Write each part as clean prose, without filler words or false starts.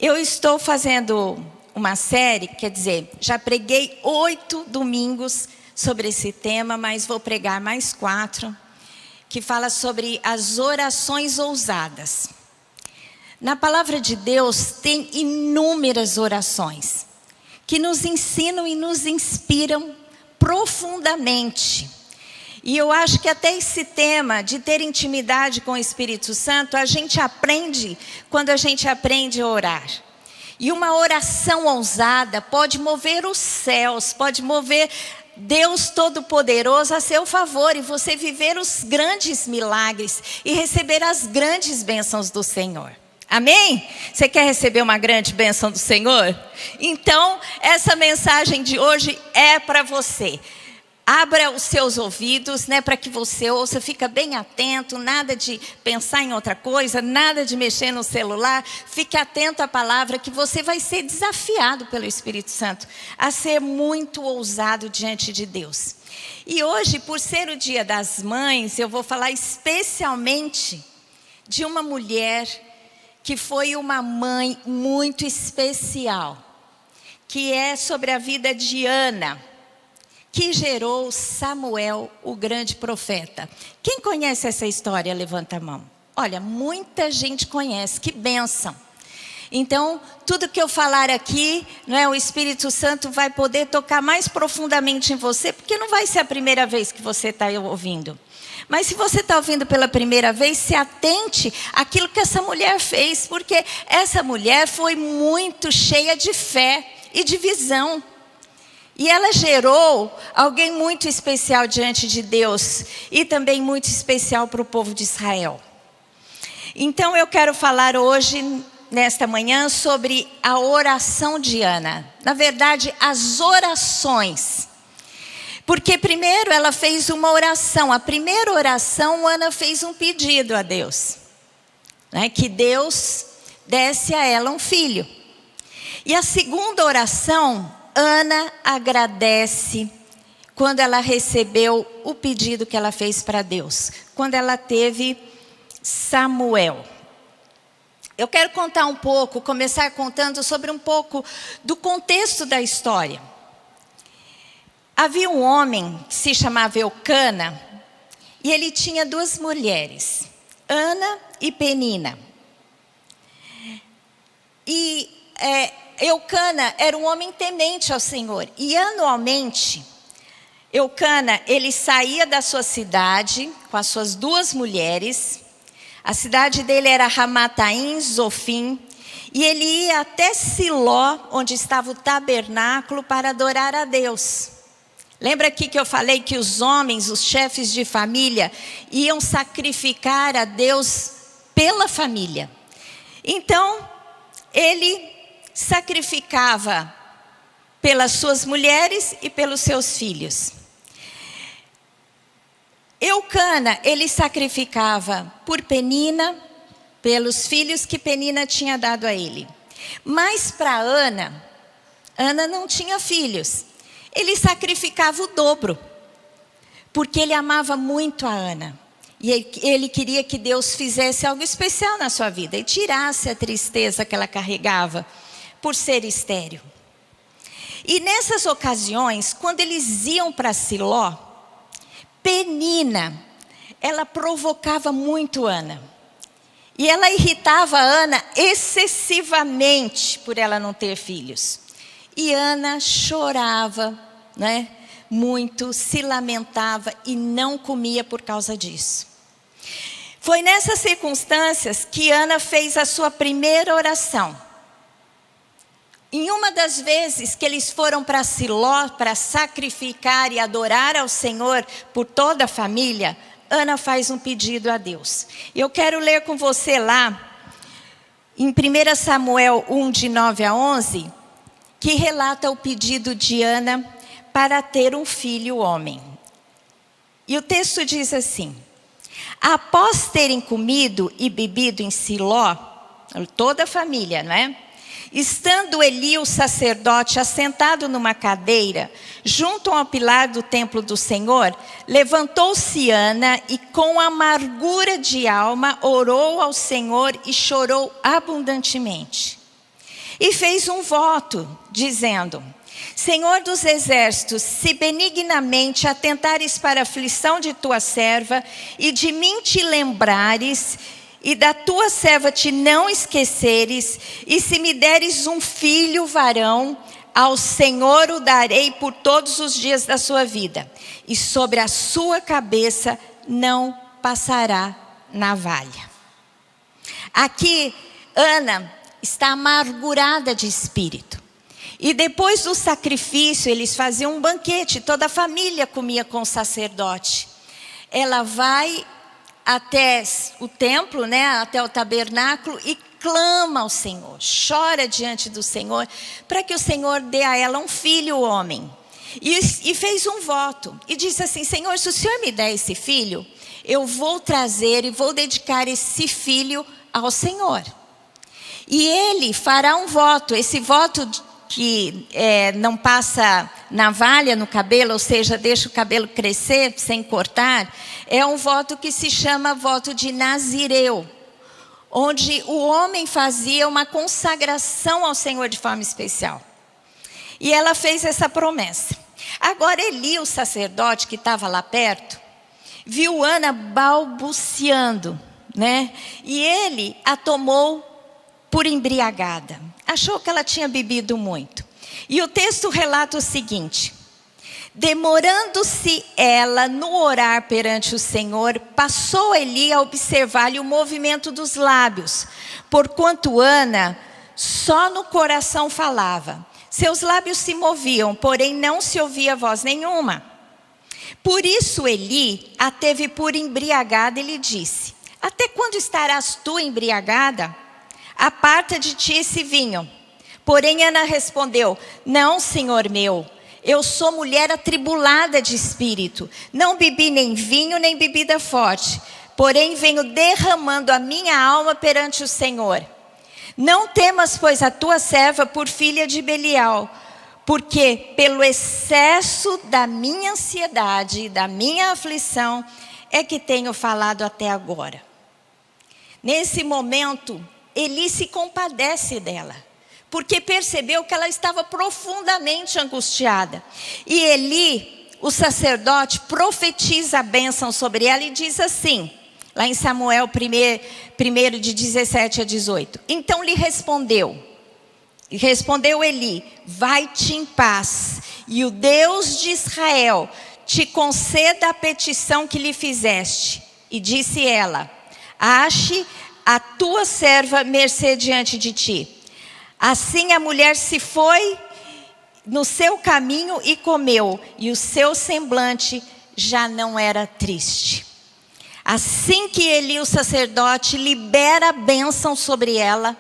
Eu estou fazendo uma série, quer dizer, já preguei 8 domingos sobre esse tema, mas vou pregar mais 4, que fala sobre as orações ousadas. Na palavra de Deus tem inúmeras orações que nos ensinam e nos inspiram profundamente. E eu acho que até esse tema de ter intimidade com o Espírito Santo, a gente aprende quando a gente aprende a orar. E uma oração ousada pode mover os céus, pode mover Deus Todo-Poderoso a seu favor e você viver os grandes milagres e receber as grandes bênçãos do Senhor. Amém? Você quer receber uma grande bênção do Senhor? Então, essa mensagem de hoje é para você. Abra os seus ouvidos, para que você ouça, fica bem atento, nada de pensar em outra coisa, nada de mexer no celular. Fique atento à palavra que você vai ser desafiado pelo Espírito Santo a ser muito ousado diante de Deus. E hoje, por ser o Dia das Mães, eu vou falar especialmente de uma mulher que foi uma mãe muito especial, que é sobre a vida de Ana, que gerou Samuel, o grande profeta. Quem conhece essa história, levanta a mão. Olha, muita gente conhece, que bênção. Então, tudo que eu falar aqui, o Espírito Santo vai poder tocar mais profundamente em você, porque não vai ser a primeira vez que você está ouvindo. Mas se você está ouvindo pela primeira vez, se atente àquilo que essa mulher fez, porque essa mulher foi muito cheia de fé e de visão. E ela gerou alguém muito especial diante de Deus e também muito especial para o povo de Israel. Então eu quero falar hoje, nesta manhã, sobre a oração de Ana. Na verdade, as orações. Porque primeiro ela fez uma oração. A primeira oração, Ana fez um pedido a Deus. Que Deus desse a ela um filho. E a segunda oração, Ana agradece quando ela recebeu o pedido que ela fez para Deus. Quando ela teve Samuel. Eu quero contar começar contando sobre um pouco do contexto da história. Havia um homem que se chamava Eucana, e ele tinha 2 mulheres, Ana e Penina. E Eucana era um homem temente ao Senhor. E anualmente, Eucana, ele saía da sua cidade com as suas 2 mulheres. A cidade dele era Ramataim, Zofim. E ele ia até Siló, onde estava o tabernáculo, para adorar a Deus. Lembra aqui que eu falei que os homens, os chefes de família, iam sacrificar a Deus pela família. Então, ele sacrificava pelas suas mulheres e pelos seus filhos. Eucana, ele sacrificava por Penina, pelos filhos que Penina tinha dado a ele. Mas para Ana não tinha filhos. Ele sacrificava o dobro, porque ele amava muito a Ana. E ele queria que Deus fizesse algo especial na sua vida e tirasse a tristeza que ela carregava por ser estéril. E nessas ocasiões, quando eles iam para Siló, Penina, ela provocava muito Ana. E ela irritava Ana excessivamente por ela não ter filhos. E Ana chorava, muito, se lamentava e não comia por causa disso. Foi nessas circunstâncias que Ana fez a sua primeira oração. Em uma das vezes que eles foram para Siló para sacrificar e adorar ao Senhor por toda a família, Ana faz um pedido a Deus. Eu quero ler com você lá, em 1 Samuel 1, de 9 a 11, que relata o pedido de Ana para ter um filho homem. E o texto diz assim: após terem comido e bebido em Siló, toda a família, estando Eli, o sacerdote, assentado numa cadeira, junto ao pilar do templo do Senhor, levantou-se Ana e com amargura de alma orou ao Senhor e chorou abundantemente. E fez um voto, dizendo: Senhor dos exércitos, se benignamente atentares para a aflição de tua serva, e de mim te lembrares, e da tua serva te não esqueceres, e se me deres um filho varão, ao Senhor o darei por todos os dias da sua vida, e sobre a sua cabeça não passará navalha. Aqui, Ana está amargurada de espírito. E depois do sacrifício, eles faziam um banquete, toda a família comia com o sacerdote. Ela vai até o templo, até o tabernáculo, e clama ao Senhor, chora diante do Senhor, para que o Senhor dê a ela um filho homem. E fez um voto, e disse assim: Senhor, se o Senhor me der esse filho, eu vou trazer e vou dedicar esse filho ao Senhor. E ele fará um voto, esse voto que não passa navalha no cabelo, ou seja, deixa o cabelo crescer sem cortar, é um voto que se chama voto de Nazireu, onde o homem fazia uma consagração ao Senhor de forma especial. E ela fez essa promessa. Agora Eli, o sacerdote que estava lá perto, viu Ana balbuciando, e ele a tomou por embriagada. Achou que ela tinha bebido muito. E o texto relata o seguinte: demorando-se ela no orar perante o Senhor, passou Eli a observar-lhe o movimento dos lábios, porquanto Ana só no coração falava. Seus lábios se moviam, porém não se ouvia voz nenhuma. Por isso Eli a teve por embriagada e lhe disse: até quando estarás tu embriagada? Aparta de ti esse vinho. Porém Ana respondeu: não, senhor meu, eu sou mulher atribulada de espírito. Não bebi nem vinho, nem bebida forte. Porém venho derramando a minha alma perante o Senhor. Não temas, pois, a tua serva por filha de Belial, porque pelo excesso da minha ansiedade e da minha aflição é que tenho falado até agora. Nesse momento, Eli se compadece dela, porque percebeu que ela estava profundamente angustiada. E Eli, o sacerdote, profetiza a bênção sobre ela e diz assim, lá em Samuel 1 de 17 a 18. Então lhe respondeu Eli: vai-te em paz, e o Deus de Israel te conceda a petição que lhe fizeste. E disse ela: ache a tua serva mercê diante de ti. Assim a mulher se foi no seu caminho e comeu, e o seu semblante já não era triste. Assim que Eli, o sacerdote, libera a bênção sobre ela,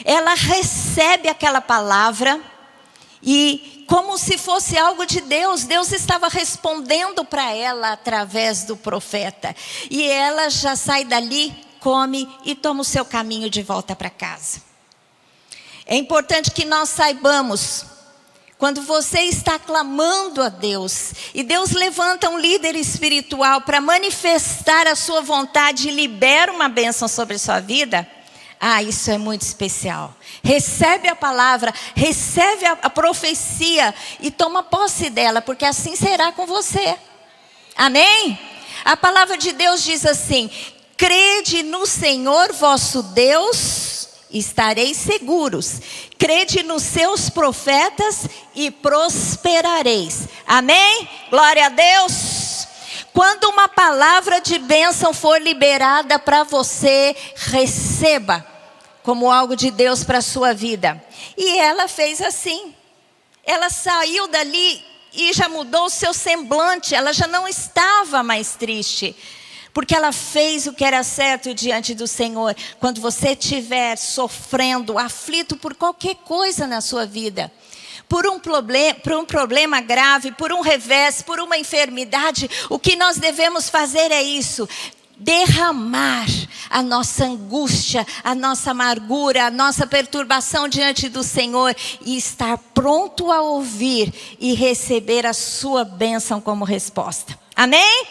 ela recebe aquela palavra e, como se fosse algo de Deus, Deus estava respondendo para ela através do profeta. E ela já sai dali, come e toma o seu caminho de volta para casa. É importante que nós saibamos, quando você está clamando a Deus, e Deus levanta um líder espiritual para manifestar a sua vontade e libera uma bênção sobre a sua vida, isso é muito especial. Recebe a palavra, recebe a profecia e toma posse dela, porque assim será com você. Amém? A palavra de Deus diz assim: crede no Senhor vosso Deus, estareis seguros. Crede nos seus profetas e prosperareis. Amém? Glória a Deus. Quando uma palavra de bênção for liberada para você, receba como algo de Deus para a sua vida. E ela fez assim. Ela saiu dali e já mudou o seu semblante. Ela já não estava mais triste, porque ela fez o que era certo diante do Senhor. Quando você estiver sofrendo, aflito por qualquer coisa na sua vida, por um problema grave, por um revés, por uma enfermidade, o que nós devemos fazer é isso: derramar a nossa angústia, a nossa amargura, a nossa perturbação diante do Senhor e estar pronto a ouvir e receber a sua bênção como resposta. Amém?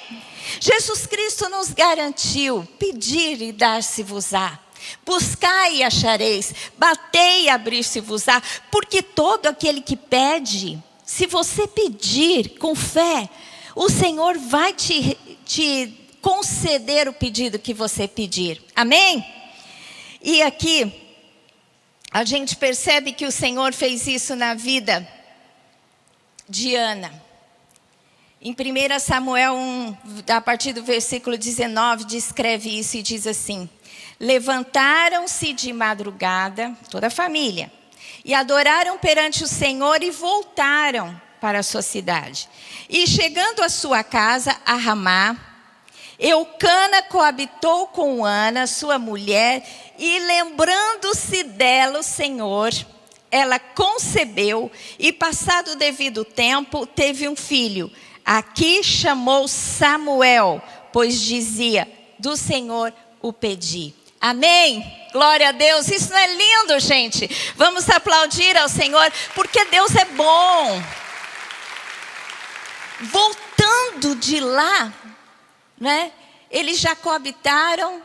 Jesus Cristo nos garantiu: pedir e dar-se-vos-á. Buscai e achareis, batei e abrir-se-vos-á, porque todo aquele que pede, se você pedir com fé, o Senhor vai te conceder o pedido que você pedir. Amém? E aqui, a gente percebe que o Senhor fez isso na vida de Ana. Em 1 Samuel 1, a partir do versículo 19, descreve isso e diz assim: levantaram-se de madrugada, toda a família, e adoraram perante o Senhor e voltaram para a sua cidade. E chegando à sua casa, a Ramá, Eucana coabitou com Ana, sua mulher, e lembrando-se dela o Senhor, ela concebeu e passado o devido tempo, teve um filho. Aqui chamou Samuel, pois dizia, do Senhor o pedi. Amém? Glória a Deus. Isso não é lindo, gente? Vamos aplaudir ao Senhor, porque Deus é bom. Voltando de lá, né? Eles já coabitaram,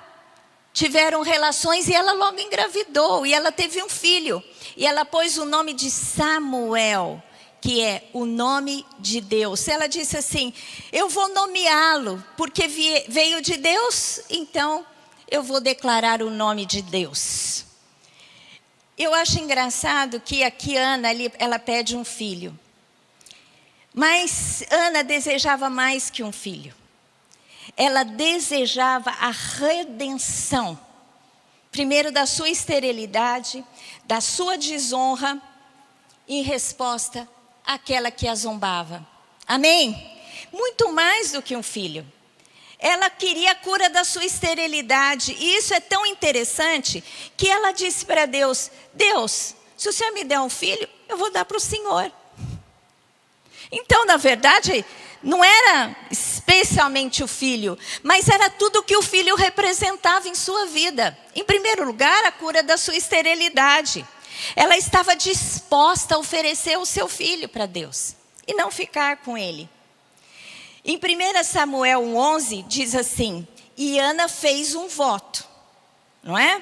tiveram relações e ela logo engravidou. E ela teve um filho. E ela pôs o nome de Samuel, que é o nome de Deus. Ela disse assim, eu vou nomeá-lo, porque veio de Deus, então eu vou declarar o nome de Deus. Eu acho engraçado que aqui Ana, ela pede um filho. Mas Ana desejava mais que um filho. Ela desejava a redenção. Primeiro da sua esterilidade, da sua desonra, em resposta àquela que a zombava. Amém? Muito mais do que um filho. Ela queria a cura da sua esterilidade. E isso é tão interessante que ela disse para Deus, Deus, se o Senhor me der um filho, eu vou dar para o Senhor. Então, na verdade, não era especialmente o filho, mas era tudo que o filho representava em sua vida. Em primeiro lugar, a cura da sua esterilidade. Ela estava disposta a oferecer o seu filho para Deus e não ficar com ele. Em 1 Samuel 1,11 diz assim, e Ana fez um voto, não é?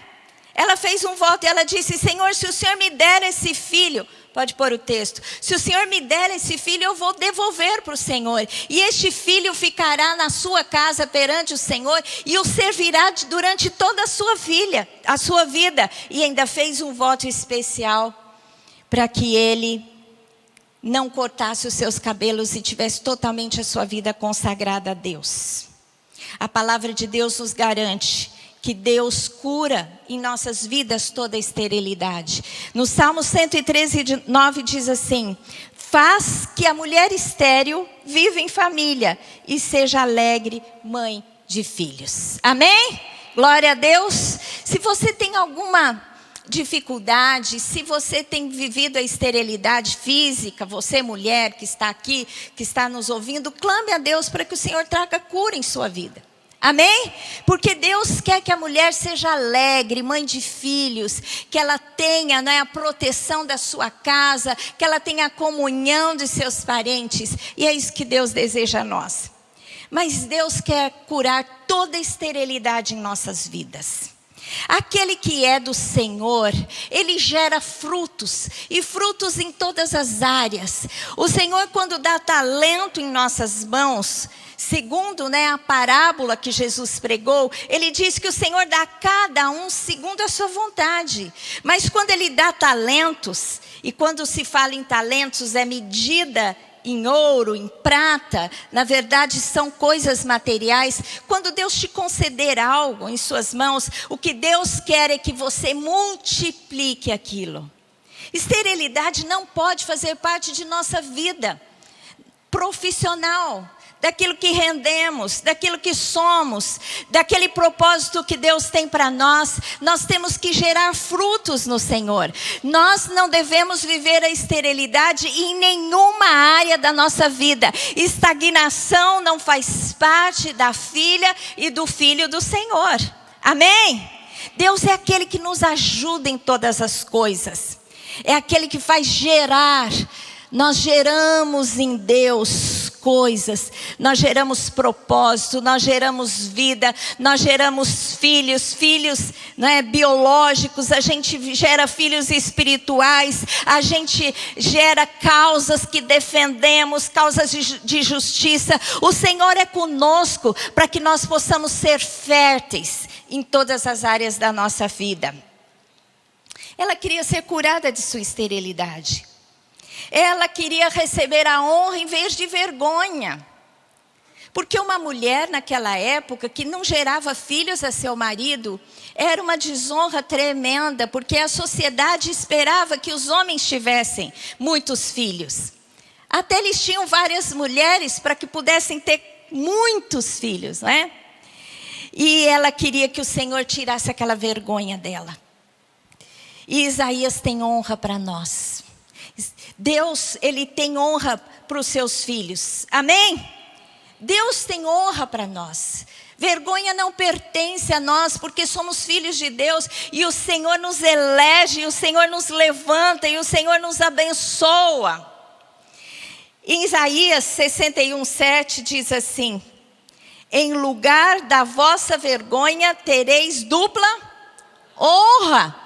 Ela fez um voto e ela disse, Senhor, se o Senhor me der esse filho, pode pôr o texto, se o Senhor me der esse filho, eu vou devolver para o Senhor. E este filho ficará na sua casa perante o Senhor e o servirá durante toda a sua vida. E ainda fez um voto especial para que ele não cortasse os seus cabelos e tivesse totalmente a sua vida consagrada a Deus. A palavra de Deus nos garante que Deus cura em nossas vidas toda a esterilidade. No Salmo 113:9 diz assim, faz que a mulher estéril viva em família e seja alegre mãe de filhos. Amém? Glória a Deus. Se você tem alguma dificuldade, se você tem vivido a esterilidade física, você mulher que está aqui, que está nos ouvindo, clame a Deus para que o Senhor traga cura em sua vida. Amém? Porque Deus quer que a mulher seja alegre, mãe de filhos, que ela tenha, né, a proteção da sua casa, que ela tenha a comunhão de seus parentes. E é isso que Deus deseja a nós. Mas Deus quer curar toda a esterilidade em nossas vidas. Aquele que é do Senhor, ele gera frutos, e frutos em todas as áreas. O Senhor, quando dá talento em nossas mãos, segundo, né, a parábola que Jesus pregou, ele diz que o Senhor dá a cada um segundo a sua vontade. Mas quando ele dá talentos, e quando se fala em talentos é medida em ouro, em prata, na verdade são coisas materiais. Quando Deus te conceder algo em suas mãos, o que Deus quer é que você multiplique aquilo. Esterilidade não pode fazer parte de nossa vida profissional, daquilo que rendemos, daquilo que somos, daquele propósito que Deus tem para nós. Nós temos que gerar frutos no Senhor. Nós não devemos viver a esterilidade em nenhuma área da nossa vida. Estagnação não faz parte da filha e do filho do Senhor. Amém? Deus é aquele que nos ajuda em todas as coisas. É aquele que faz gerar. Nós geramos em Deus coisas, nós geramos propósito, nós geramos vida, nós geramos filhos, né, biológicos, a gente gera filhos espirituais, a gente gera causas que defendemos, causas de justiça. O Senhor é conosco para que nós possamos ser férteis em todas as áreas da nossa vida. Ela queria ser curada de sua esterilidade. Ela queria receber a honra em vez de vergonha. Porque uma mulher naquela época que não gerava filhos a seu marido, era uma desonra tremenda, porque a sociedade esperava que os homens tivessem muitos filhos. Até eles tinham várias mulheres para que pudessem ter muitos filhos, não é? E ela queria que o Senhor tirasse aquela vergonha dela. E Isaías tem honra para nós. Deus, Ele tem honra para os seus filhos. Amém? Deus tem honra para nós. Vergonha não pertence a nós, porque somos filhos de Deus. E o Senhor nos elege, e o Senhor nos levanta, e o Senhor nos abençoa. Em Isaías 61:7 diz assim: em lugar da vossa vergonha tereis dupla honra.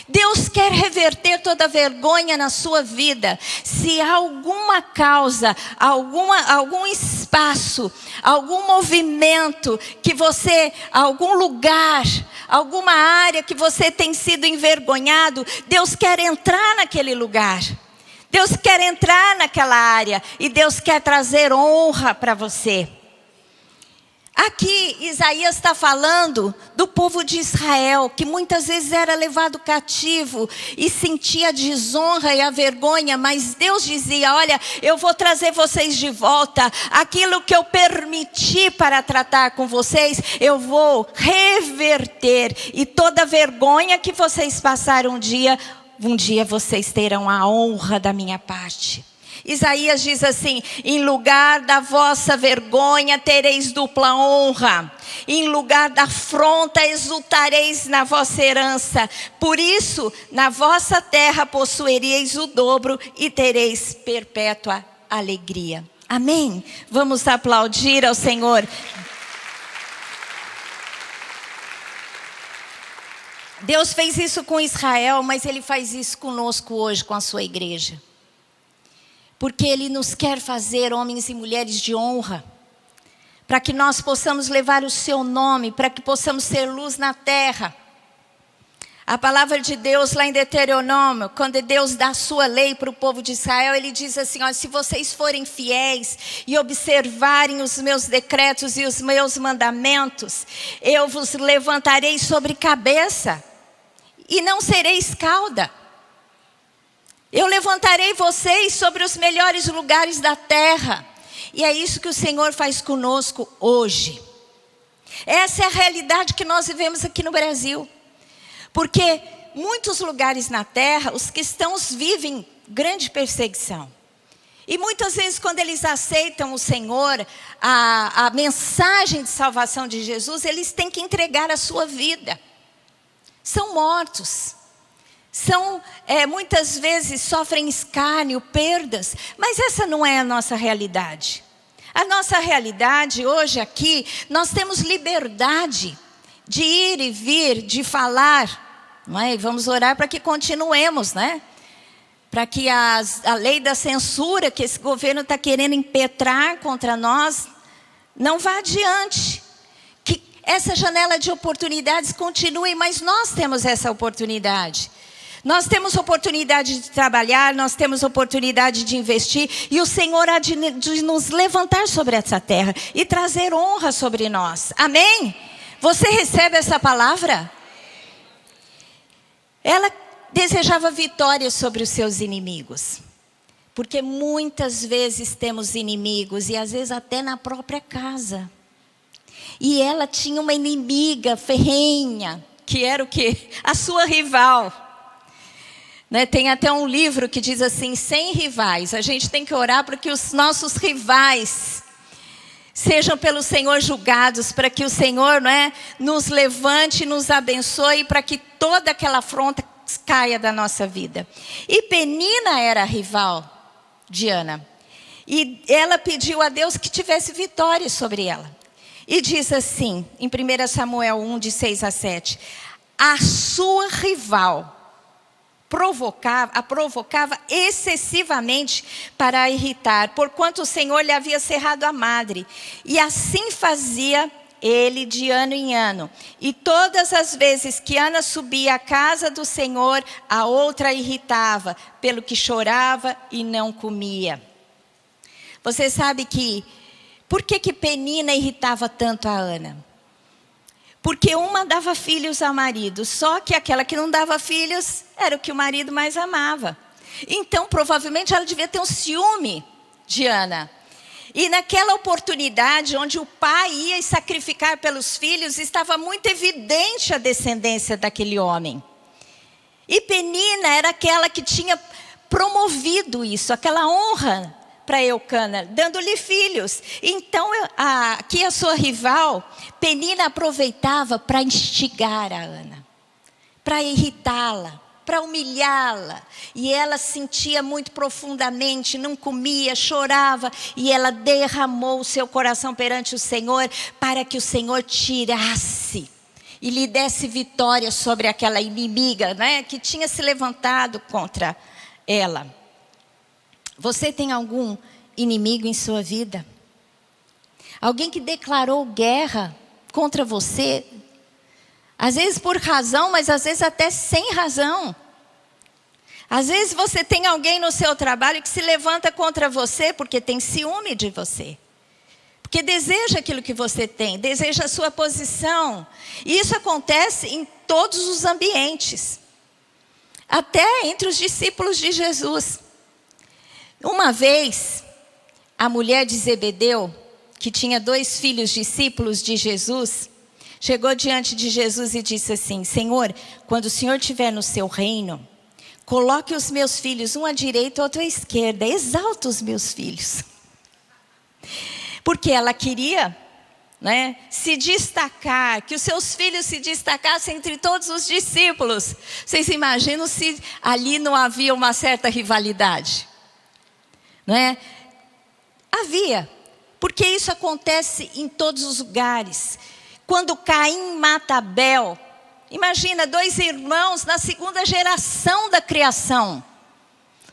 Deus quer reverter toda vergonha na sua vida. Se há alguma causa, algum espaço, algum movimento que você, algum lugar, alguma área que você tem sido envergonhado, Deus quer entrar naquele lugar. Deus quer entrar naquela área e Deus quer trazer honra para você. Aqui Isaías está falando do povo de Israel, que muitas vezes era levado cativo e sentia a desonra e a vergonha, mas Deus dizia: olha, eu vou trazer vocês de volta, aquilo que eu permiti para tratar com vocês, eu vou reverter, e toda vergonha que vocês passaram um dia vocês terão a honra da minha parte. Isaías diz assim: em lugar da vossa vergonha tereis dupla honra, em lugar da afronta exultareis na vossa herança. Por isso, na vossa terra possuireis o dobro e tereis perpétua alegria. Amém? Vamos aplaudir ao Senhor. Deus fez isso com Israel, mas Ele faz isso conosco hoje, com a sua igreja. Porque Ele nos quer fazer homens e mulheres de honra, para que nós possamos levar o seu nome, para que possamos ser luz na terra. A palavra de Deus lá em Deuteronômio, quando Deus dá a sua lei para o povo de Israel, Ele diz assim: ó, se vocês forem fiéis e observarem os meus decretos e os meus mandamentos, eu vos levantarei sobre cabeça e não sereis cauda. Eu levantarei vocês sobre os melhores lugares da terra. E é isso que o Senhor faz conosco hoje. Essa é a realidade que nós vivemos aqui no Brasil. Porque muitos lugares na terra, os cristãos vivem grande perseguição. E muitas vezes quando eles aceitam o Senhor, a mensagem de salvação de Jesus, eles têm que entregar a sua vida. São mortos. Muitas vezes sofrem escárnio, perdas, mas essa não é a nossa realidade. A nossa realidade hoje aqui, nós temos liberdade de ir e vir, de falar, não é? Vamos orar para que continuemos, né? Para que a lei da censura que esse governo está querendo impetrar contra nós, não vá adiante. Que essa janela de oportunidades continue, mas nós temos essa oportunidade. Nós temos oportunidade de trabalhar, nós temos oportunidade de investir, e o Senhor há de nos levantar sobre essa terra e trazer honra sobre nós. Amém? Você recebe essa palavra? Ela desejava vitória sobre os seus inimigos, porque muitas vezes temos inimigos, e às vezes até na própria casa. E ela tinha uma inimiga ferrenha, que era o quê? A sua rival. Né, tem até um livro que diz assim: 100 rivais. A gente tem que orar para que os nossos rivais sejam pelo Senhor julgados, para que o Senhor, nos levante, nos abençoe, para que toda aquela afronta caia da nossa vida. E Penina era a rival de Ana. E ela pediu a Deus que tivesse vitória sobre ela. E diz assim, em 1 Samuel 1, de 6 a 7. A sua rival a provocava excessivamente para a irritar, porquanto o Senhor lhe havia cerrado a madre. E assim fazia ele de ano em ano. E todas as vezes que Ana subia à casa do Senhor, a outra a irritava, pelo que chorava e não comia. Você sabe por que Penina irritava tanto a Ana? Porque uma dava filhos ao marido, só que aquela que não dava filhos era o que o marido mais amava. Então, provavelmente, ela devia ter um ciúme de Ana. E naquela oportunidade, onde o pai ia sacrificar pelos filhos, estava muito evidente a descendência daquele homem. E Penina era aquela que tinha promovido isso, aquela honra para Eucana, dando-lhe filhos. Então, aqui a sua rival, Penina, aproveitava para instigar a Ana, para irritá-la, para humilhá-la. E ela sentia muito profundamente, não comia, chorava. E ela derramou o seu coração perante o Senhor, para que o Senhor tirasse e lhe desse vitória sobre aquela inimiga, né, que tinha se levantado contra ela. Você tem algum inimigo em sua vida? Alguém que declarou guerra contra você? Às vezes por razão, mas às vezes até sem razão. Às vezes você tem alguém no seu trabalho que se levanta contra você porque tem ciúme de você. Porque deseja aquilo que você tem, deseja a sua posição. E isso acontece em todos os ambientes. Até entre os discípulos de Jesus. Uma vez, a mulher de Zebedeu, que tinha 2 filhos discípulos de Jesus, chegou diante de Jesus e disse assim: Senhor, quando o Senhor estiver no seu reino, coloque os meus filhos, um à direita e outro à esquerda, exalta os meus filhos. Porque ela queria, né, se destacar, que os seus filhos se destacassem entre todos os discípulos. Vocês imaginam se ali não havia uma certa rivalidade? Não é? Havia, porque isso acontece em todos os lugares. Quando Caim mata Abel, imagina 2 irmãos na 2ª geração da criação.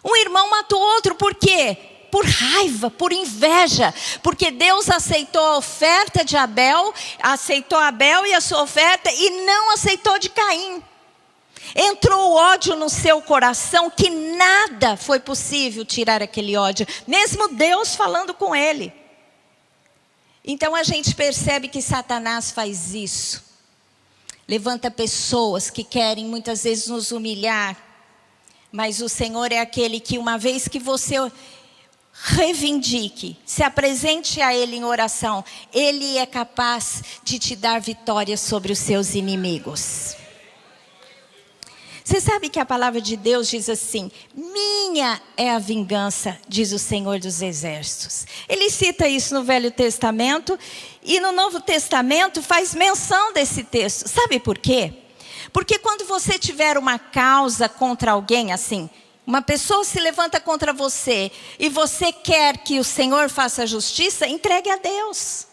Um irmão mata o outro, por quê? Por raiva, por inveja, porque Deus aceitou a oferta de Abel, aceitou Abel e a sua oferta e não aceitou de Caim. Entrou o ódio no seu coração que nada foi possível tirar aquele ódio, mesmo Deus falando com ele. Então a gente percebe que Satanás faz isso. Levanta pessoas que querem muitas vezes nos humilhar, mas o Senhor é aquele que, uma vez que você reivindique, se apresente a Ele em oração, Ele é capaz de te dar vitória sobre os seus inimigos. Você sabe que a palavra de Deus diz assim: minha é a vingança, diz o Senhor dos Exércitos. Ele cita isso no Velho Testamento e no Novo Testamento faz menção desse texto. Sabe por quê? Porque quando você tiver uma causa contra alguém assim, uma pessoa se levanta contra você e você quer que o Senhor faça justiça, entregue a Deus.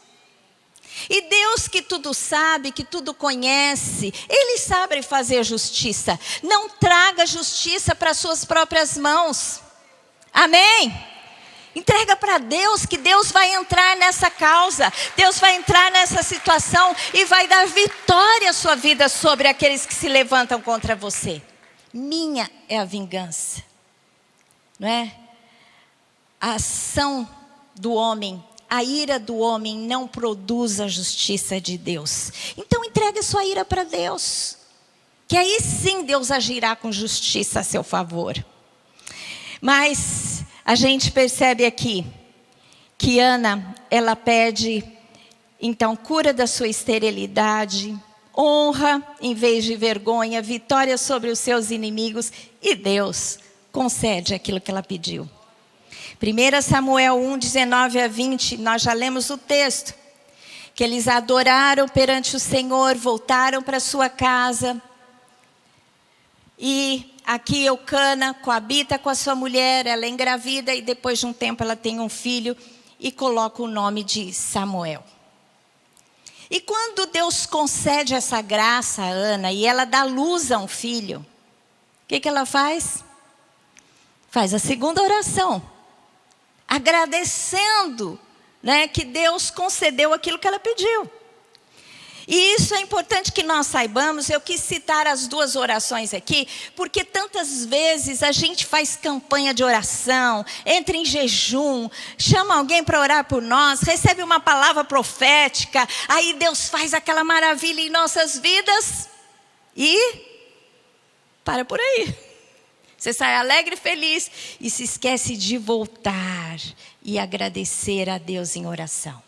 E Deus, que tudo sabe, que tudo conhece, Ele sabe fazer justiça. Não traga justiça para suas próprias mãos. Amém? Entrega para Deus, que Deus vai entrar nessa causa. Deus vai entrar nessa situação e vai dar vitória à sua vida sobre aqueles que se levantam contra você. Minha é a vingança. Não é? A ação do homem, a ira do homem não produz a justiça de Deus. Então entregue a sua ira para Deus, que aí sim Deus agirá com justiça a seu favor. Mas a gente percebe aqui que Ana, ela pede então cura da sua esterilidade, honra em vez de vergonha, vitória sobre os seus inimigos, e Deus concede aquilo que ela pediu. 1 Samuel 1, 19 a 20, nós já lemos o texto. Que eles adoraram perante o Senhor, voltaram para sua casa. E aqui Eucana coabita com a sua mulher, ela é engravida e depois de um tempo ela tem um filho e coloca o nome de Samuel. E quando Deus concede essa graça a Ana e ela dá luz a um filho, o que ela faz? Faz a segunda oração, agradecendo, né, que Deus concedeu aquilo que ela pediu. E isso é importante que nós saibamos. Eu quis citar as duas orações aqui, porque tantas vezes a gente faz campanha de oração, entra em jejum, chama alguém para orar por nós, recebe uma palavra profética, aí Deus faz aquela maravilha em nossas vidas e para por aí. Você sai alegre e feliz e se esquece de voltar e agradecer a Deus em oração.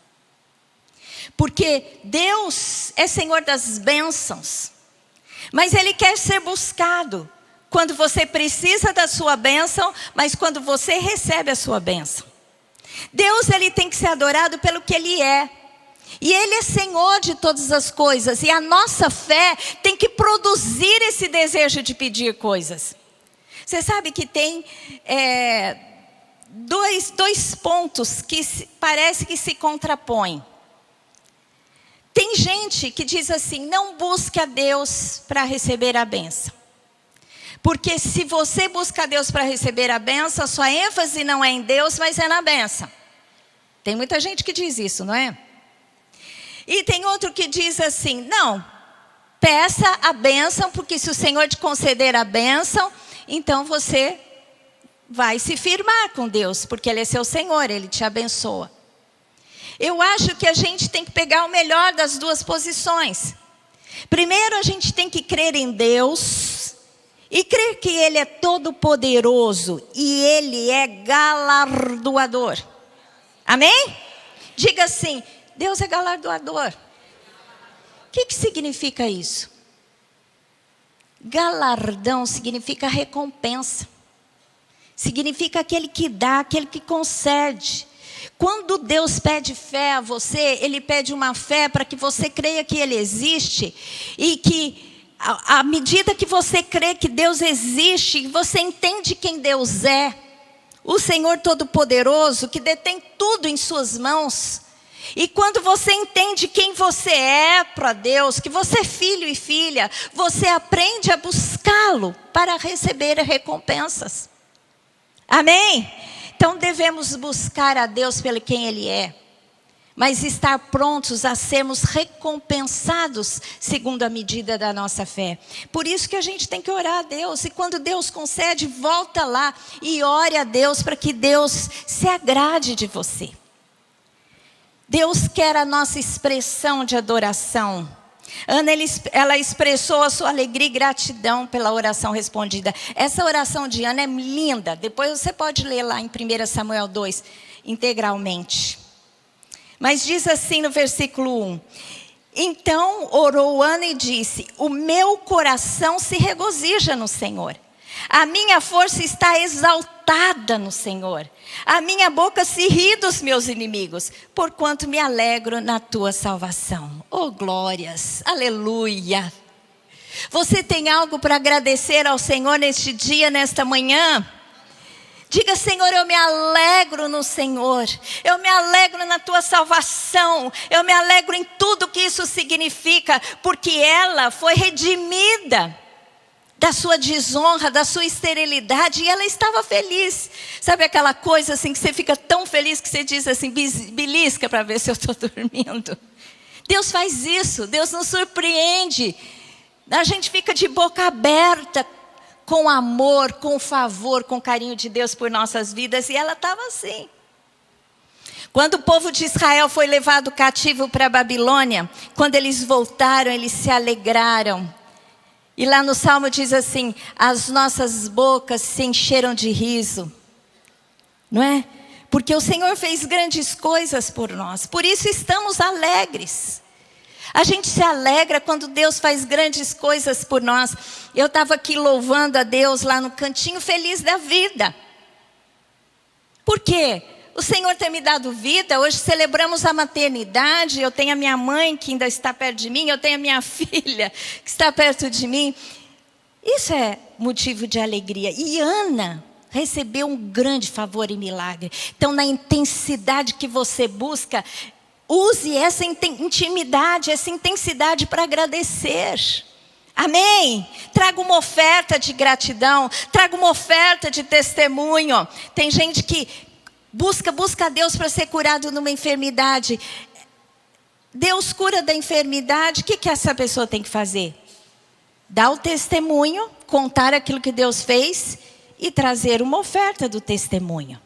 Porque Deus é Senhor das bênçãos, mas Ele quer ser buscado quando você precisa da sua bênção, mas quando você recebe a sua bênção. Deus, Ele tem que ser adorado pelo que Ele é. E Ele é Senhor de todas as coisas. E a nossa fé tem que produzir esse desejo de pedir coisas. Você sabe que tem dois pontos que parece que se contrapõem. Tem gente que diz assim: não busque a Deus para receber a bênção. Porque se você busca a Deus para receber a bênção, a sua ênfase não é em Deus, mas é na bênção. Tem muita gente que diz isso, não é? E tem outro que diz assim: não, peça a bênção, porque se o Senhor te conceder a bênção, então você vai se firmar com Deus, porque Ele é seu Senhor, Ele te abençoa. Eu acho que a gente tem que pegar o melhor das duas posições. Primeiro, a gente tem que crer em Deus e crer que Ele é todo poderoso e Ele é galardoador. Amém? Diga assim: Deus é galardoador. O que significa isso? Galardão significa recompensa. Significa aquele que dá, aquele que concede. Quando Deus pede fé a você, Ele pede uma fé para que você creia que Ele existe. E que à medida que você crê que Deus existe, você entende quem Deus é. O Senhor Todo-Poderoso, que detém tudo em suas mãos. E quando você entende quem você é para Deus, que você é filho e filha, você aprende a buscá-lo para receber recompensas. Amém? Então devemos buscar a Deus pelo quem Ele é, mas estar prontos a sermos recompensados segundo a medida da nossa fé. Por isso que a gente tem que orar a Deus, e quando Deus concede, volta lá e ore a Deus para que Deus se agrade de você. Deus quer a nossa expressão de adoração. Ana, ela expressou a sua alegria e gratidão pela oração respondida. Essa oração de Ana é linda. Depois você pode ler lá em 1 Samuel 2, integralmente. Mas diz assim no versículo 1. Então orou Ana e disse: o meu coração se regozija no Senhor. A minha força está exaltada no Senhor. A minha boca se ri dos meus inimigos, porquanto me alegro na tua salvação. Oh, glórias, aleluia. Você tem algo para agradecer ao Senhor neste dia, nesta manhã? Diga: Senhor, eu me alegro no Senhor. Eu me alegro na tua salvação. Eu me alegro em tudo que isso significa, porque ela foi redimida da sua desonra, da sua esterilidade, e ela estava feliz. Sabe aquela coisa assim que você fica tão feliz que você diz assim: belisca para ver se eu estou dormindo. Deus faz isso, Deus nos surpreende. A gente fica de boca aberta com amor, com favor, com carinho de Deus por nossas vidas, e ela estava assim. Quando o povo de Israel foi levado cativo para a Babilônia, quando eles voltaram, eles se alegraram. E lá no Salmo diz assim: as nossas bocas se encheram de riso. Não é? Porque o Senhor fez grandes coisas por nós. Por isso estamos alegres. A gente se alegra quando Deus faz grandes coisas por nós. Eu estava aqui louvando a Deus lá no cantinho, feliz da vida. Por quê? O Senhor tem me dado vida. Hoje celebramos a maternidade. Eu tenho a minha mãe que ainda está perto de mim. Eu tenho a minha filha que está perto de mim. Isso é motivo de alegria. E Ana recebeu um grande favor e milagre. Então, na intensidade que você busca, use essa intimidade, essa intensidade para agradecer. Amém? Traga uma oferta de gratidão, traga uma oferta de testemunho. Tem gente que busca a Deus para ser curado numa enfermidade. Deus cura da enfermidade, o que essa pessoa tem que fazer? Dar o testemunho, contar aquilo que Deus fez e trazer uma oferta do testemunho.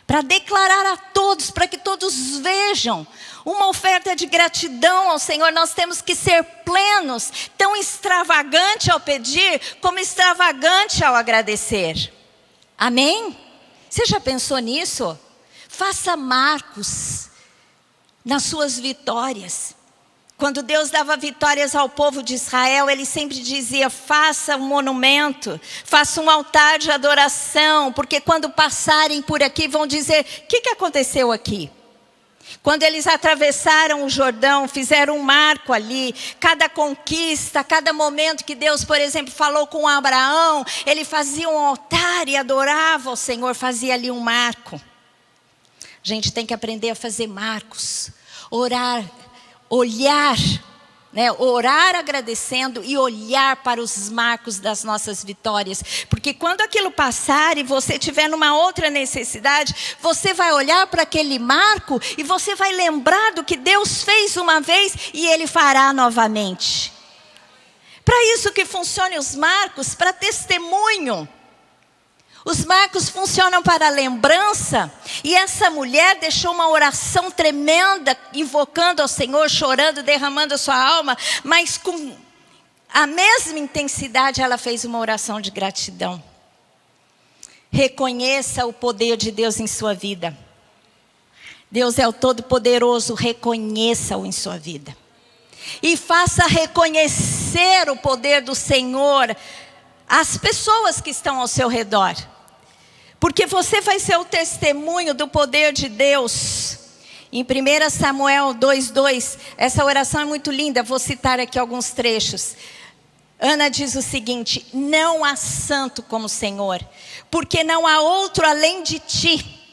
Para declarar a todos, para que todos vejam. Uma oferta de gratidão ao Senhor. Nós temos que ser plenos, tão extravagante ao pedir, como extravagante ao agradecer. Amém? Você já pensou nisso? Faça marcos nas suas vitórias. Quando Deus dava vitórias ao povo de Israel, Ele sempre dizia, faça um monumento, faça um altar de adoração, porque quando passarem por aqui vão dizer, o que aconteceu aqui? Quando eles atravessaram o Jordão, fizeram um marco ali, cada conquista, cada momento que Deus, por exemplo, falou com Abraão, ele fazia um altar e adorava o Senhor, fazia ali um marco. A gente tem que aprender a fazer marcos, orar, olhar, né? Orar agradecendo e olhar para os marcos das nossas vitórias. Porque quando aquilo passar e você estiver numa outra necessidade, você vai olhar para aquele marco e você vai lembrar do que Deus fez uma vez e Ele fará novamente. Para isso que funcionam os marcos, para testemunho. Os marcos funcionam para lembrança. E essa mulher deixou uma oração tremenda, invocando ao Senhor, chorando, derramando a sua alma. Mas com a mesma intensidade ela fez uma oração de gratidão. Reconheça o poder de Deus em sua vida. Deus é o Todo-Poderoso, reconheça-o em sua vida. E faça reconhecer o poder do Senhor às pessoas que estão ao seu redor. Porque você vai ser o testemunho do poder de Deus. Em 1 Samuel 2:2, essa oração é muito linda, vou citar aqui alguns trechos. Ana diz o seguinte, não há santo como o Senhor, porque não há outro além de ti.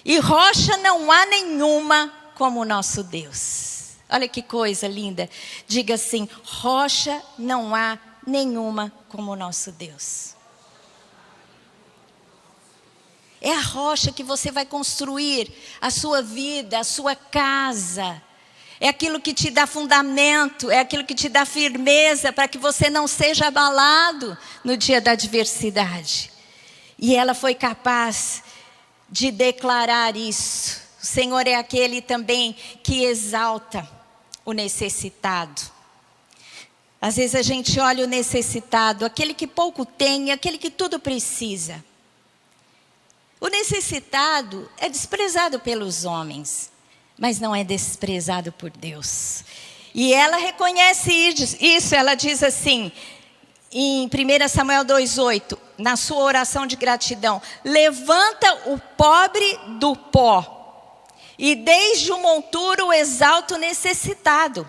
E rocha não há nenhuma como o nosso Deus. Olha que coisa linda. Diga assim, rocha não há nenhuma como o nosso Deus. É a rocha que você vai construir a sua vida, a sua casa. É aquilo que te dá fundamento, é aquilo que te dá firmeza para que você não seja abalado no dia da adversidade. E ela foi capaz de declarar isso. O Senhor é aquele também que exalta o necessitado. Às vezes a gente olha o necessitado, aquele que pouco tem, aquele que tudo precisa. O necessitado é desprezado pelos homens, mas não é desprezado por Deus. E ela reconhece isso, ela diz assim, em 1 Samuel 2:8, na sua oração de gratidão, levanta o pobre do pó, e desde o monturo exalta o necessitado,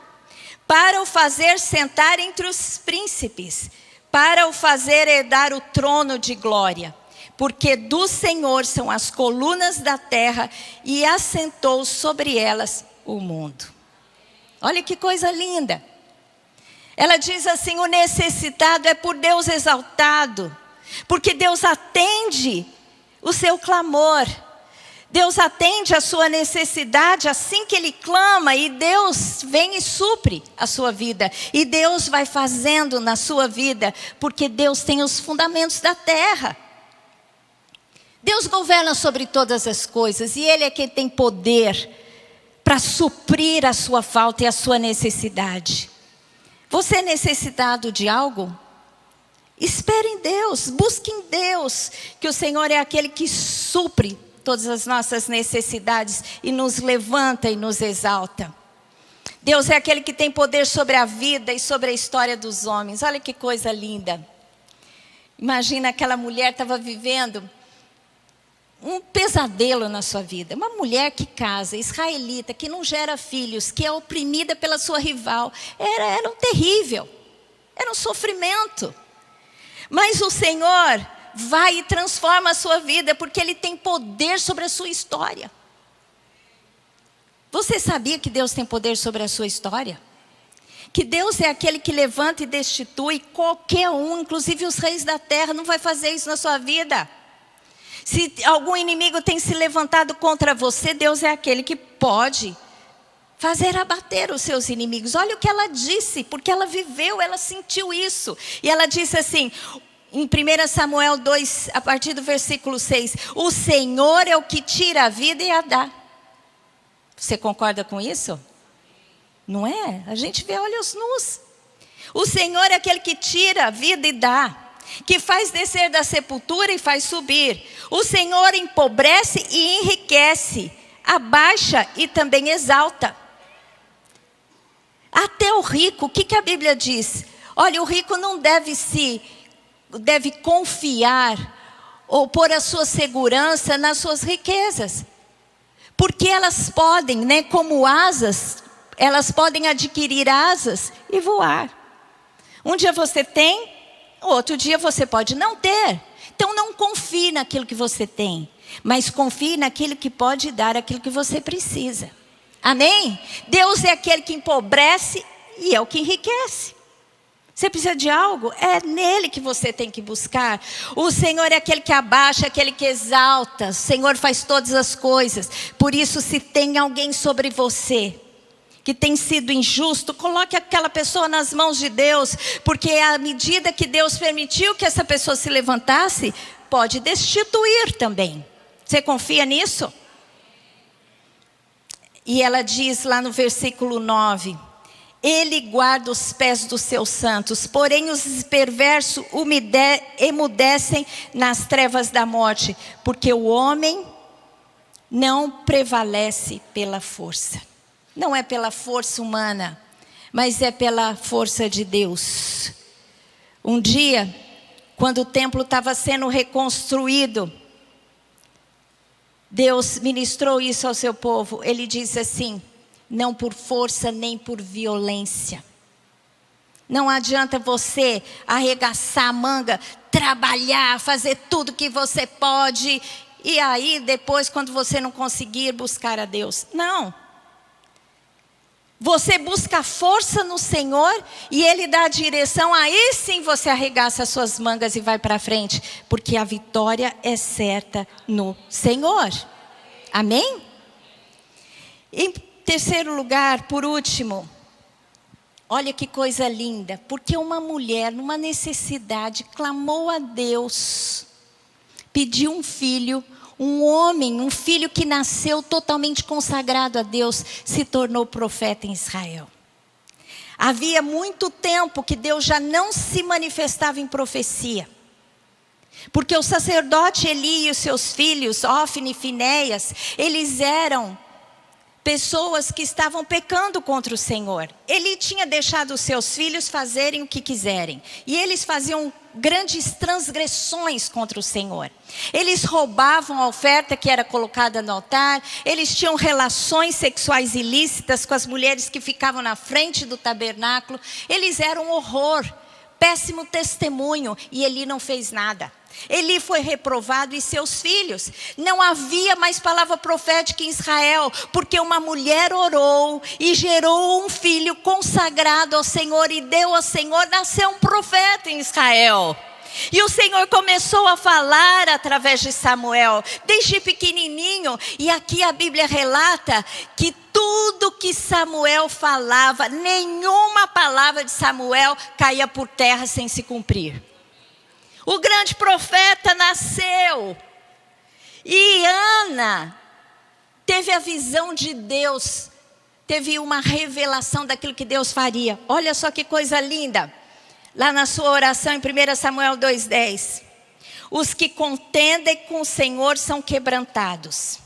para o fazer sentar entre os príncipes, para o fazer herdar o trono de glória. Porque do Senhor são as colunas da terra e assentou sobre elas o mundo. Olha que coisa linda. Ela diz assim, o necessitado é por Deus exaltado. Porque Deus atende o seu clamor. Deus atende a sua necessidade assim que Ele clama. E Deus vem e supre a sua vida. E Deus vai fazendo na sua vida. Porque Deus tem os fundamentos da terra. Deus governa sobre todas as coisas e Ele é quem tem poder para suprir a sua falta e a sua necessidade. Você é necessitado de algo? Espere em Deus, busque em Deus, que o Senhor é aquele que supre todas as nossas necessidades e nos levanta e nos exalta. Deus é aquele que tem poder sobre a vida e sobre a história dos homens. Olha que coisa linda. Imagina aquela mulher estava vivendo um pesadelo na sua vida. Uma mulher que casa, israelita, que não gera filhos, que é oprimida pela sua rival. Era um terrível. Era um sofrimento. Mas o Senhor vai e transforma a sua vida, porque Ele tem poder sobre a sua história. Você sabia que Deus tem poder sobre a sua história? Que Deus é aquele que levanta e destitui qualquer um, inclusive os reis da terra. Não vai fazer isso na sua vida. Se algum inimigo tem se levantado contra você, Deus é aquele que pode fazer abater os seus inimigos. Olha o que ela disse, porque ela viveu, ela sentiu isso. E ela disse assim, em 1 Samuel 2, a partir do versículo 6, o Senhor é o que tira a vida e a dá. Você concorda com isso? Não é? A gente vê olhos nus. O Senhor é aquele que tira a vida e dá, que faz descer da sepultura e faz subir. O Senhor empobrece e enriquece, abaixa e também exalta. Até o rico, o que a Bíblia diz? Olha, o rico não deve confiar ou pôr a sua segurança nas suas riquezas. Porque elas podem, como asas, elas podem adquirir asas e voar. Um dia você tem, outro dia você pode não ter. Então não confie naquilo que você tem, mas confie naquilo que pode dar aquilo que você precisa. Amém? Deus é aquele que empobrece e é o que enriquece. Você precisa de algo? É nele que você tem que buscar. O Senhor é aquele que abaixa, aquele que exalta. O Senhor faz todas as coisas. Por isso, se tem alguém sobre você que tem sido injusto, coloque aquela pessoa nas mãos de Deus, porque à medida que Deus permitiu que essa pessoa se levantasse, pode destituir também. Você confia nisso? E ela diz lá no versículo 9, Ele guarda os pés dos seus santos, porém os perversos emudecem nas trevas da morte, porque o homem não prevalece pela força. Não é pela força humana, mas é pela força de Deus. Um dia, quando o templo estava sendo reconstruído, Deus ministrou isso ao seu povo. Ele disse assim, não por força nem por violência. Não adianta você arregaçar a manga, trabalhar, fazer tudo que você pode, e aí depois quando você não conseguir buscar a Deus. Não. Você busca força no Senhor e Ele dá a direção, aí sim você arregaça as suas mangas e vai para frente, porque a vitória é certa no Senhor. Amém? Em terceiro lugar, por último, olha que coisa linda, porque uma mulher numa necessidade clamou a Deus, pediu um filho. Um homem, um filho que nasceu totalmente consagrado a Deus, se tornou profeta em Israel. Havia muito tempo que Deus já não se manifestava em profecia. Porque o sacerdote Eli e os seus filhos, Ofni e Finéias, eles eram pessoas que estavam pecando contra o Senhor. Ele tinha deixado os seus filhos fazerem o que quiserem. E eles faziam grandes transgressões contra o Senhor. Eles roubavam a oferta que era colocada no altar. Eles tinham relações sexuais ilícitas com as mulheres que ficavam na frente do tabernáculo. Eles eram um horror, péssimo testemunho. E Eli não fez nada. Eli foi reprovado e seus filhos. Não havia mais palavra profética em Israel, porque uma mulher orou e gerou um filho consagrado ao Senhor e deu ao Senhor, nasceu um profeta em Israel. E o Senhor começou a falar através de Samuel, desde pequenininho. E aqui a Bíblia relata que tudo que Samuel falava, nenhuma palavra de Samuel caía por terra sem se cumprir. O grande profeta nasceu. E Ana teve a visão de Deus. Teve uma revelação daquilo que Deus faria. Olha só que coisa linda. Lá na sua oração em 1 Samuel 2,10. Os que contendem com o Senhor são quebrantados.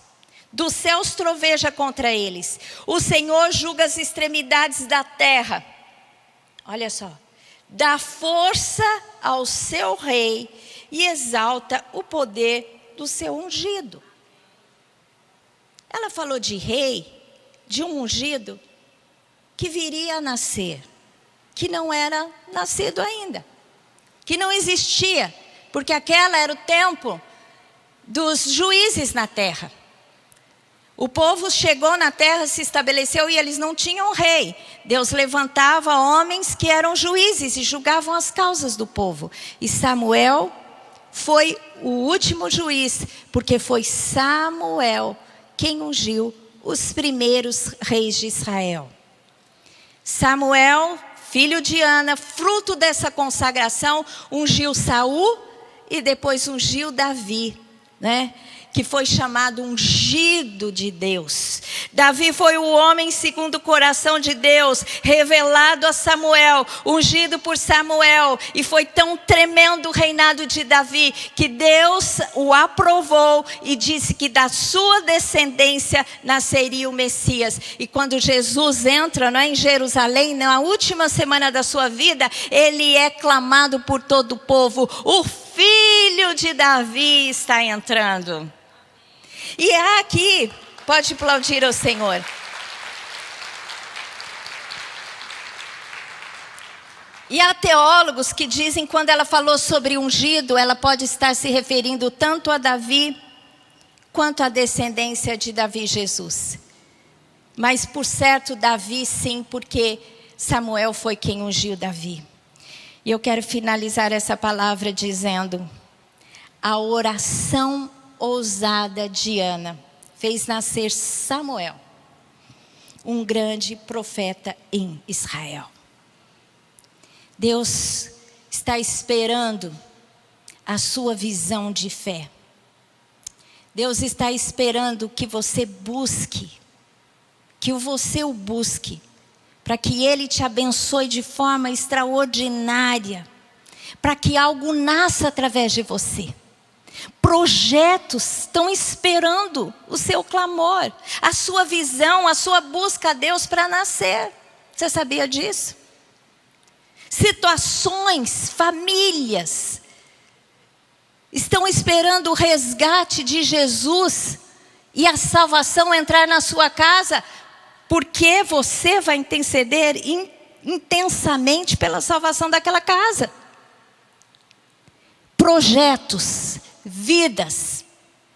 Dos céus troveja contra eles. O Senhor julga as extremidades da terra. Olha só. Dá força ao seu rei e exalta o poder do seu ungido. Ela falou de rei, de um ungido que viria a nascer, que não era nascido ainda. que não existia, porque aquela era o tempo dos juízes na terra. O povo chegou na terra, se estabeleceu e eles não tinham rei. Deus levantava homens que eram juízes e julgavam as causas do povo. E Samuel foi o último juiz, porque foi Samuel quem ungiu os primeiros reis de Israel. Samuel, filho de Ana, fruto dessa consagração, ungiu Saul e depois ungiu Davi, né? Que foi chamado ungido de Deus. Davi foi o homem segundo o coração de Deus, revelado a Samuel, ungido por Samuel. E foi tão tremendo o reinado de Davi, que Deus o aprovou e disse que da sua descendência nasceria o Messias. E quando Jesus entra, não é, em Jerusalém, na última semana da sua vida, ele é clamado por todo o povo: o filho de Davi está entrando. E aqui, pode aplaudir ao Senhor. E há teólogos que dizem que quando ela falou sobre ungido, ela pode estar se referindo tanto a Davi, quanto à descendência de Davi Jesus. Mas por certo Davi sim, porque Samuel foi quem ungiu Davi. E eu quero finalizar essa palavra dizendo: a oração ousada de Ana fez nascer Samuel, um grande profeta em Israel. Deus está esperando a sua visão de fé. Deus está esperando que você busque, que você o busque, para que Ele te abençoe de forma extraordinária, para que algo nasça através de você. Projetos estão esperando o seu clamor, a sua visão, a sua busca a Deus para nascer. Você sabia disso? Situações, famílias estão esperando o resgate de Jesus e a salvação entrar na sua casa, porque você vai interceder intensamente pela salvação daquela casa. Projetos, vidas,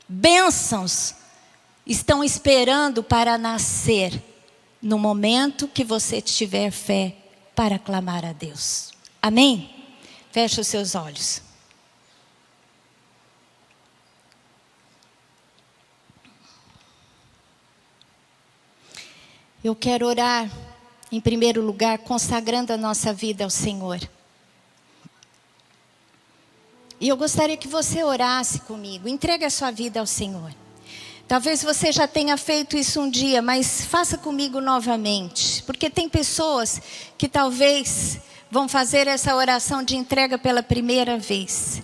bênçãos estão esperando para nascer no momento que você tiver fé para clamar a Deus. Amém? Feche os seus olhos. Eu quero orar, em primeiro lugar, consagrando a nossa vida ao Senhor. E eu gostaria que você orasse comigo. Entregue a sua vida ao Senhor. Talvez você já tenha feito isso um dia, mas faça comigo novamente. Porque tem pessoas que talvez vão fazer essa oração de entrega pela primeira vez.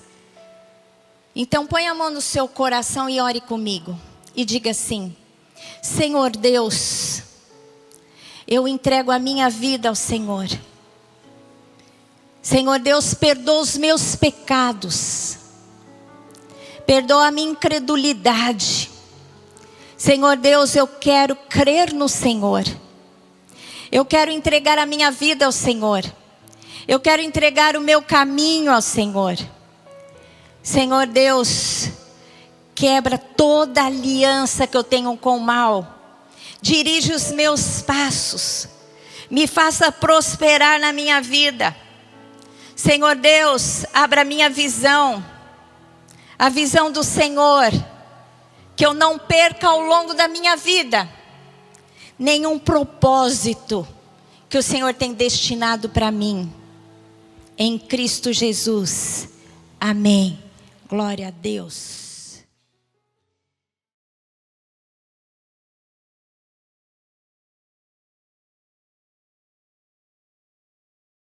Então põe a mão no seu coração e ore comigo. E diga assim: Senhor Deus, eu entrego a minha vida ao Senhor. Senhor Deus, perdoa os meus pecados. Perdoa a minha incredulidade. Senhor Deus, eu quero crer no Senhor. Eu quero entregar a minha vida ao Senhor. Eu quero entregar o meu caminho ao Senhor. Senhor Deus, quebra toda aliança que eu tenho com o mal. Dirige os meus passos. Me faça prosperar na minha vida. Senhor Deus, abra minha visão. A visão do Senhor. Que eu não perca ao longo da minha vida nenhum propósito que o Senhor tem destinado para mim. Em Cristo Jesus. Amém. Glória a Deus.